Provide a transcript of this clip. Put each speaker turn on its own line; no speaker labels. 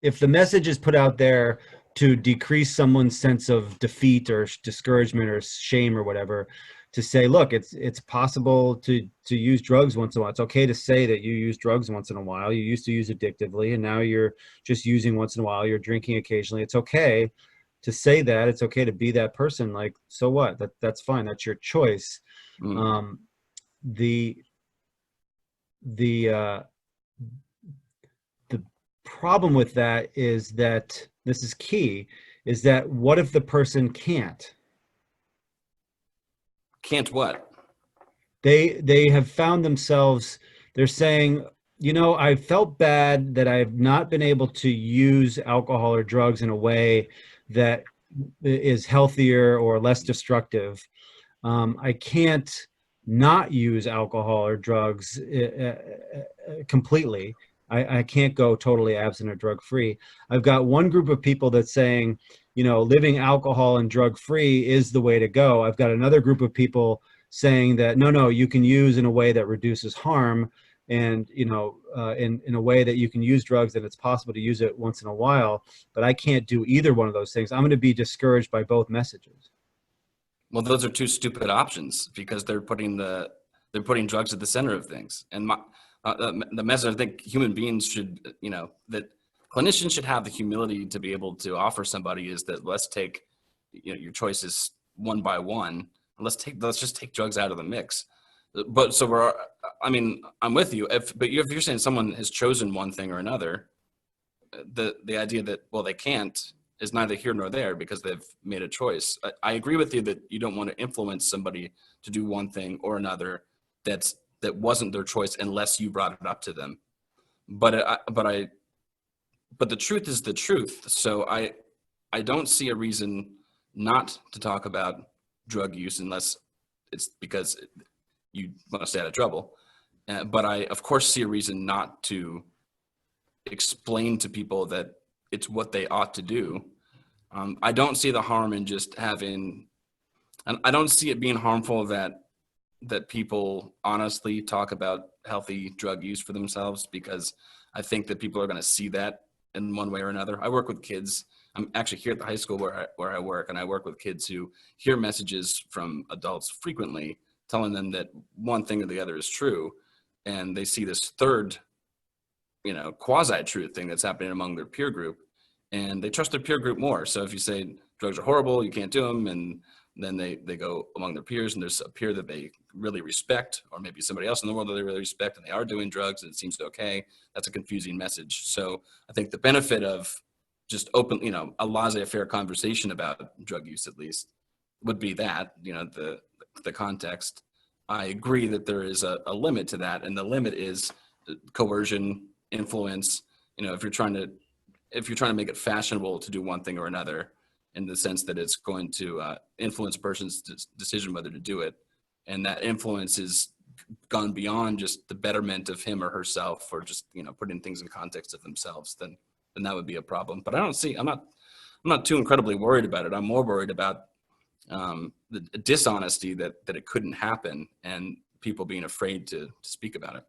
if the message is put out there to decrease someone's sense of defeat or discouragement or shame or whatever, to say, look, it's possible to use drugs once in a while. It's okay to say that you use drugs once in a while. You used to use addictively, and now you're just using once in a while. You're drinking occasionally. It's okay to say that. It's okay to be that person. Like, so what? That's fine. That's your choice. Um, the the the problem with that is that this is key, is that what if the person can't?
Can't what?
They have found themselves, they're saying, you know, I felt bad that I've not been able to use alcohol or drugs in a way that is healthier or less destructive. I can't not use alcohol or drugs completely. I can't go totally abstinent or drug free. I've got one group of people that's saying, you know, living alcohol and drug free is the way to go. I've got another group of people saying that no, you can use in a way that reduces harm, and you know, in a way that you can use drugs and it's possible to use it once in a while. But I can't do either one of those things. I'm going to be discouraged by both messages.
Well, those are two stupid options because they're putting drugs at the center of things. And the message I think human beings should, you know, that clinicians should have the humility to be able to offer somebody is that let's take, you know, your choices one by one. Let's just take drugs out of the mix. But so I mean, I'm with you. If you're saying someone has chosen one thing or another, the idea that, well, they can't is neither here nor there because they've made a choice. I agree with you that you don't want to influence somebody to do one thing or another that wasn't their choice unless you brought it up to them. But the truth is the truth. So I don't see a reason not to talk about drug use unless it's because you want to stay out of trouble. But I, of course, see a reason not to explain to people that it's what they ought to do. I don't see the harm in just having, and I don't see it being harmful that people honestly talk about healthy drug use for themselves, because I think that people are going to see that in one way or another. I work with kids. I'm actually here at the high school where I work, and I work with kids who hear messages from adults frequently telling them that one thing or the other is true, and they see this third, you know, quasi-truth thing that's happening among their peer group, and they trust their peer group more. So if you say drugs are horrible, you can't do them, and then they go among their peers, and there's a peer that they really respect, or maybe somebody else in the world that they really respect, and they are doing drugs, and it seems okay. That's a confusing message. So I think the benefit of just open, you know, a laissez-faire conversation about drug use, at least, would be that, you know, the context. I agree that there is a limit to that, and the limit is coercion, influence. You know, if you're trying to make it fashionable to do one thing or another, in the sense that it's going to influence a person's decision whether to do it, and that influence is gone beyond just the betterment of him or herself, or just, you know, putting things in context of themselves, then that would be a problem. But I'm not too incredibly worried about it. I'm more worried about the dishonesty that it couldn't happen, and people being afraid to speak about it.